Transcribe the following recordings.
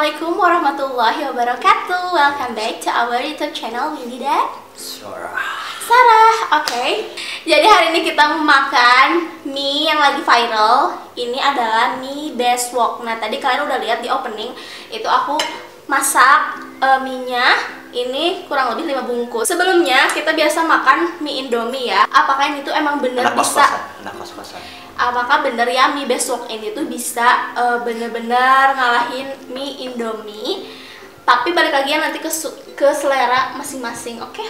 Assalamualaikum warahmatullahi wabarakatuh. Welcome back to our YouTube channel Windy dan Sarah. Oke. Jadi hari ini kita makan mie yang lagi viral. Ini adalah mie best wok. Nah, tadi kalian udah lihat di opening, itu aku masak mie-nya. Ini kurang lebih 5 bungkus. Sebelumnya kita biasa makan mie Indomie ya. Apakah ini tuh emang bener bisa? Apakah bener ya mie best wok ini tuh bisa bener-bener ngalahin mie Indomie? Tapi balik lagi ya nanti ke selera masing-masing, oke?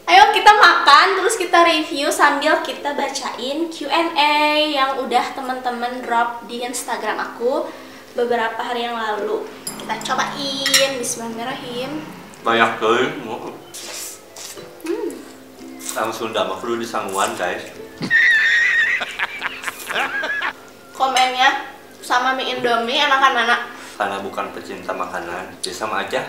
Ayo kita makan, terus kita review sambil kita bacain Q&A yang udah temen-temen drop di Instagram aku beberapa hari yang lalu. Kita cobain. Bismillahirrahmanirrahim. Banyak kali mau. Langsung udah perlu disangguan guys. Komennya sama mie Indomie enakan mana? Karena bukan pecinta makanan, jadi sama aja.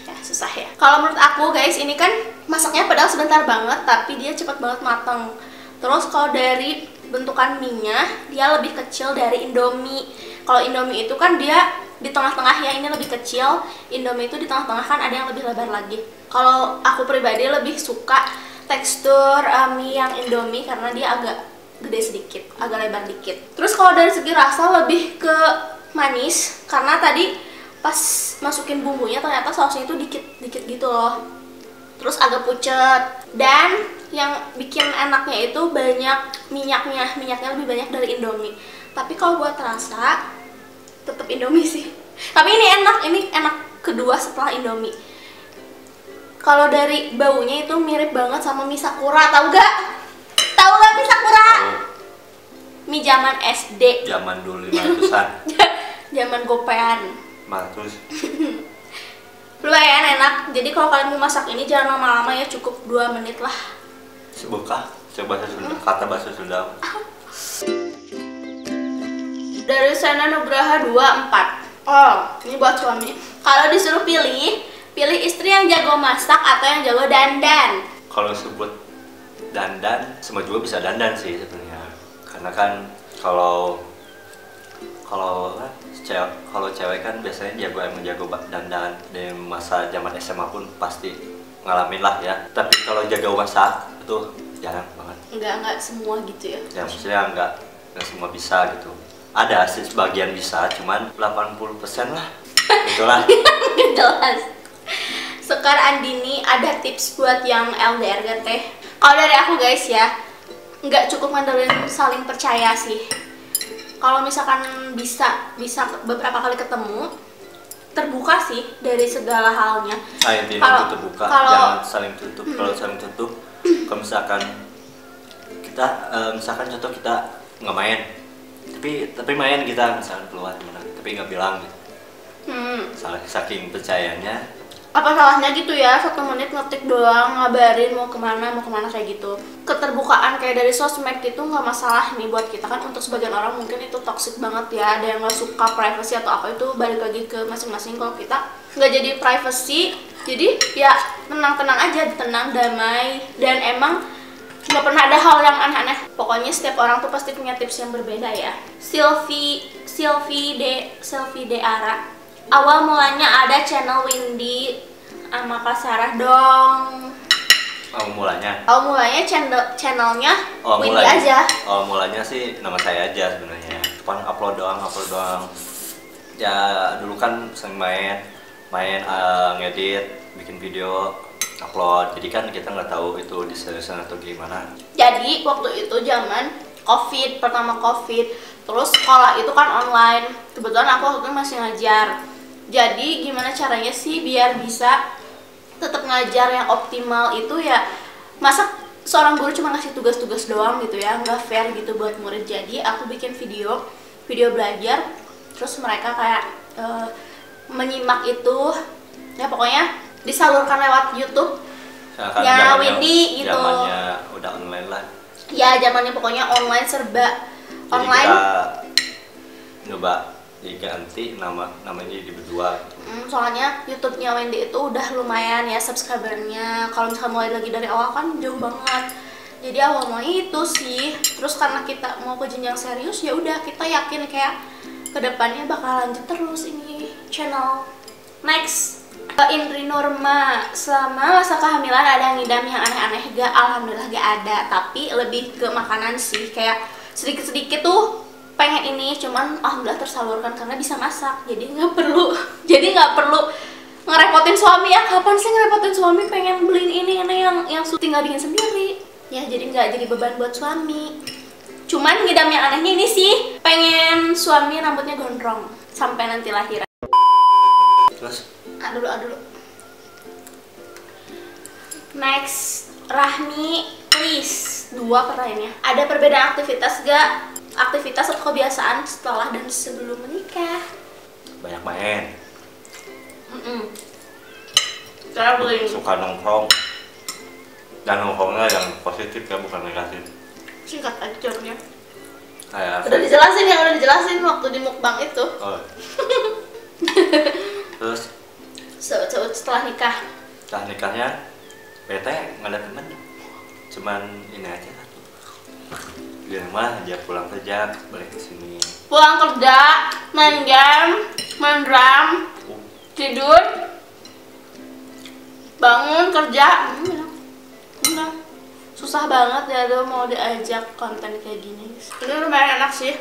Ya susah ya. Kalau menurut aku guys, ini kan masaknya padahal sebentar banget, tapi dia cepat banget matang. Terus kalau dari bentukan mie-nya, dia lebih kecil dari Indomie. Kalau Indomie itu kan dia di tengah-tengah ya, ini lebih kecil. Indomie itu di tengah-tengah kan ada yang lebih lebar lagi. Kalau aku pribadi lebih suka tekstur mie yang Indomie karena dia agak gede sedikit, agak lebar dikit. Terus kalau dari segi rasa lebih ke manis karena tadi pas masukin bumbunya ternyata sausnya itu dikit-dikit gitu loh. Terus agak pucet, dan yang bikin enaknya itu banyak minyaknya lebih banyak dari Indomie. Tapi kalau buat rasa tetap Indomie sih. Tapi ini enak kedua setelah Indomie. Kalau dari baunya itu mirip banget sama mie Sakura, tahu gak? Tahu gak mie Sakura? Mie zaman SD. Zaman dulu 500-an. Zaman gopean. 500. Lumayan enak. Jadi kalau kalian mau masak ini jangan lama-lama ya, cukup 2 menit lah. Sebekah, coba kata bahasa Sunda. Dari Sena Nugraha 24. Oh, ini buat suami. Kalau disuruh pilih istri yang jago masak atau yang jago dandan? Kalau sebut dandan, semua juga bisa dandan sih sebenarnya. Karena kan kalau cewek kan biasanya jago dandan. Dari masa zaman SMA pun pasti ngalamin lah ya. Tapi kalau jago masak itu jarang banget. Enggak semua gitu ya. Ya maksudnya enggak semua bisa gitu. Ada sih sebagian bisa, cuman 80% lah. Itulah. Gak jelas. Sekar Andini, ada tips buat yang LDR gak teh? Kalau dari aku guys ya, nggak cukup ngandelin saling percaya sih. Kalau misalkan bisa beberapa kali ketemu, terbuka sih dari segala halnya. Intinya itu terbuka, jangan saling tutup. Kalau saling tutup, kalau misalkan kita, misalkan contoh kita nggak main, tapi main kita misalkan keluar gimana, tapi nggak bilang gitu. Saking percayanya. Apa salahnya gitu ya, 1 menit ngetik doang, ngabarin mau kemana kayak gitu. Keterbukaan kayak dari sosmed gitu nggak masalah nih buat kita kan. Untuk sebagian orang mungkin itu toxic banget ya, ada yang nggak suka privacy atau apa, itu balik lagi ke masing-masing. Kalau kita nggak jadi privacy, jadi ya tenang-tenang aja, tenang, damai, dan emang nggak pernah ada hal yang aneh-aneh. Pokoknya setiap orang tuh pasti punya tips yang berbeda ya. Sylvie de Ara. Awal mulanya ada channel Windy sama Kak Sarah dong. Awal mulanya channelnya Windy aja. Awal mulanya sih nama saya aja sebenarnya. Cuman upload doang. Ya dulu kan sering main ngedit, bikin video, upload. Jadi kan kita nggak tahu itu diseriusan atau gimana. Jadi waktu itu zaman pertama COVID, terus sekolah itu kan online. Kebetulan aku waktu itu masih ngajar. Jadi gimana caranya sih biar bisa tetap ngajar yang optimal itu ya, masa seorang guru cuma ngasih tugas-tugas doang gitu ya, nggak fair gitu buat murid. Jadi aku bikin video belajar, terus mereka kayak menyimak itu ya, pokoknya disalurkan lewat YouTube ya Windy gitu. Zamannya udah online lah ya, zamannya pokoknya online, serba online. Jadi kita nyoba diganti namanya di berdua. Soalnya YouTube-nya Windy itu udah lumayan ya subscribernya. Kalau misalkan mulai lagi dari awal kan jauh banget. Jadi awal mau itu sih. Terus karena kita mau ke jenjang serius, ya udah kita yakin kayak kedepannya bakal lanjut terus ini channel. Next, Indri Norma, selama masa kehamilan ada ngidam yang aneh-aneh gak? Alhamdulillah gak ada, tapi lebih ke makanan sih, kayak sedikit-sedikit tuh pengen ini, cuman alhamdulillah tersalurkan karena bisa masak, jadi nggak perlu ngerepotin suami ya. Kapan sih ngerepotin suami pengen beliin ini yang tinggal bikin sendiri ya, jadi nggak jadi beban buat suami. Cuman ngidam yang anehnya ini sih, pengen suami rambutnya gondrong sampai nanti lahiran. Terus? Dulu. Next, Rahmi, please. 2 pertanyaannya. Ada perbedaan aktivitas gak? Aktivitas atau kebiasaan setelah dan sebelum menikah? Banyak main. Cara beli. Suka nongkrong. Dan nongkrongnya yang positif ya, bukan negatif. Singkat aja jawabnya. Kayak udah dijelasin waktu di mukbang itu. Oh. Terus setelah nikah. Setelah nikahnya bete nggak ada temen, cuman ini aja di rumah aja, pulang kerja balik ke sini, pulang kerja main game, main drum, tidur, bangun kerja. Udah susah banget ya tuh mau diajak konten kayak gini. Ini lumayan enak sih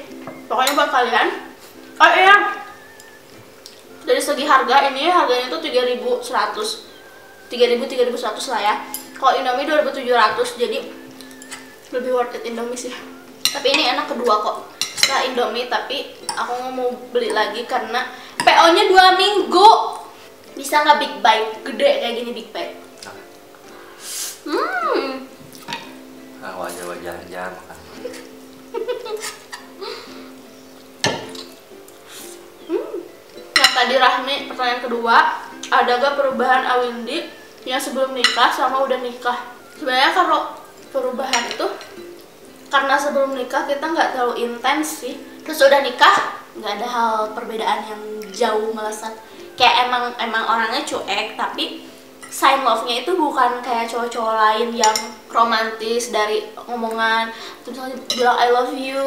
pokoknya buat kalian. Oh iya, dari segi harga ini harganya tuh 3.100 lah ya. Kalau Indomie 2.700, jadi lebih worth it Indomie sih. Tapi ini enak kedua kok setelah Indomie, tapi aku mau beli lagi karena PO-nya 2 minggu. Bisa nggak big bite gede kayak gini, big bite? Wajah aja makan. Yang tadi Rahmi, pertanyaan kedua, ada gak perubahan Awindi yang sebelum nikah sama udah nikah? Sebenarnya kalau perubahan itu karena sebelum nikah kita nggak terlalu intens sih, terus udah nikah nggak ada hal perbedaan yang jauh melesat. Kayak emang orangnya cuek, tapi sign love-nya itu bukan kayak cowok-cowok lain yang romantis dari omongan, terus misalnya bilang I love you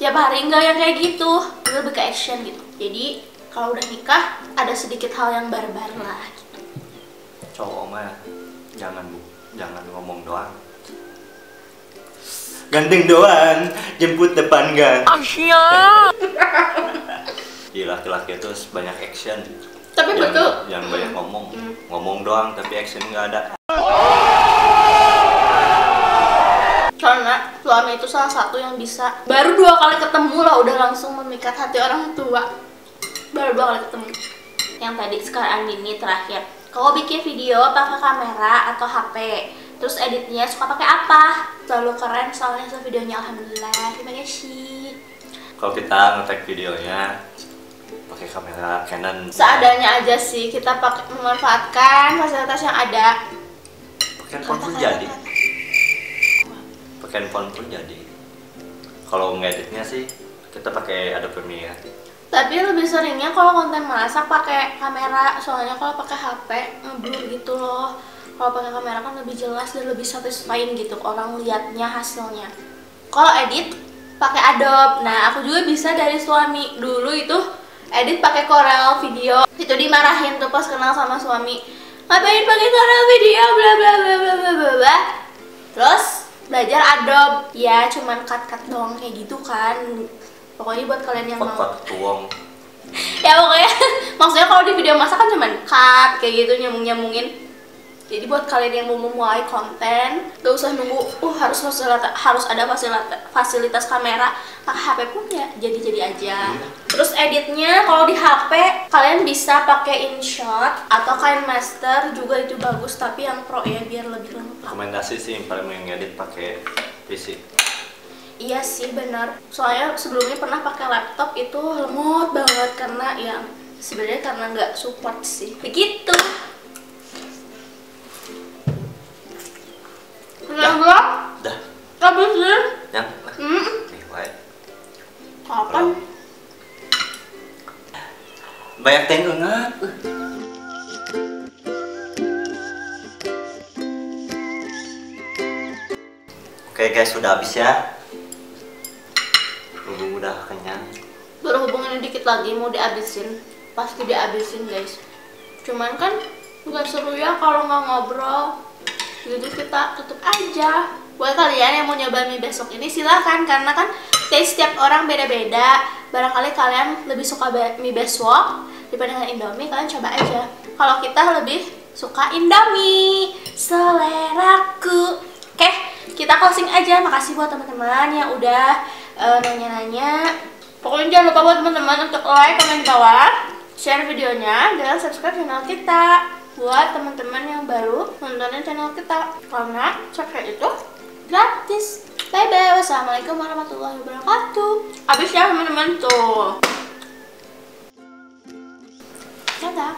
tiap hari, enggak yang kayak gitu, lebih ke action gitu. Jadi kalau udah nikah ada sedikit hal yang barbar lah gitu. Cowok mah jangan ngomong doang, ganteng doang, jemput depan gang. Di laki-laki itu banyak action. Tapi betul. Yang banyak ngomong doang tapi action nggak ada. Karena suami itu salah satu yang bisa baru 2 kali ketemu lah udah langsung memikat hati orang tua. Baru 2 kali ketemu. Yang tadi sekarang ini terakhir. Kalau bikin video pakai kamera atau HP, terus editnya suka pakai apa? Selalu keren soalnya videonya, alhamdulillah. Terima kasih. Kalau kita nge-tag videonya pakai kamera Canon seadanya aja sih, kita pakai memanfaatkan fasilitas yang ada. Pakai handphone pun jadi. Pakai handphone pun jadi. Kalau ngeditnya sih kita pakai Adobe Premiere. Tapi lebih seringnya kalau konten masak pakai kamera, soalnya kalau pakai HP ngeblur gitu loh. Kalau pakai kamera kan lebih jelas dan lebih satisfying gitu orang liatnya hasilnya. Kalau edit pakai Adobe. Nah, aku juga bisa dari suami. Dulu itu edit pakai Corel Video. Itu dimarahin tuh pas kenal sama suami. Ngapain pakai Corel Video bla bla bla bla bla bla. Terus belajar Adobe. Ya, cuman cut-cut doang kayak gitu kan. Pokoknya buat kalian yang mau tuang. Ya pokoknya maksudnya kalau di video masak kan cuman cut kayak gitu, nyambungin. Jadi buat kalian yang mau memulai konten, gak usah nunggu harus ada fasilitas kamera, pakai HP pun ya jadi aja. Terus editnya kalau di HP kalian bisa pakai InShot atau KineMaster juga, itu bagus, tapi yang pro ya biar lebih lengkap. Rekomendasi sih yang paling ngedit pakai PC. Iya sih benar. Soalnya sebelumnya pernah pakai laptop itu lemot banget karena ya sebenarnya karena nggak support sih. Begitu. Udah. Habis sih. Yang? Nih, baik. Kapan? Banyak tengengat. Oke guys, sudah habis ya. Udah kenyang. berhubung ini dikit lagi mau dihabisin, pasti dihabisin guys. Cuman kan nggak seru ya kalau nggak ngobrol, jadi kita tutup aja. Buat kalian yang mau nyoba mie besok ini silahkan, karena kan taste setiap orang beda-beda. Barangkali kalian lebih suka mie besok daripada Indomie, kalian coba aja. Kalau kita lebih suka Indomie, seleraku. Oke, kita closing aja. Makasih buat teman-teman yang udah nanya-nanya. Pokoknya jangan lupa buat teman-teman untuk like, komen di bawah, share videonya, dan subscribe channel kita. Buat teman-teman yang baru nontonin channel kita, karena subscribe itu gratis. Bye bye. Wassalamualaikum warahmatullahi wabarakatuh. Habis ya teman-teman tuh. Dadah.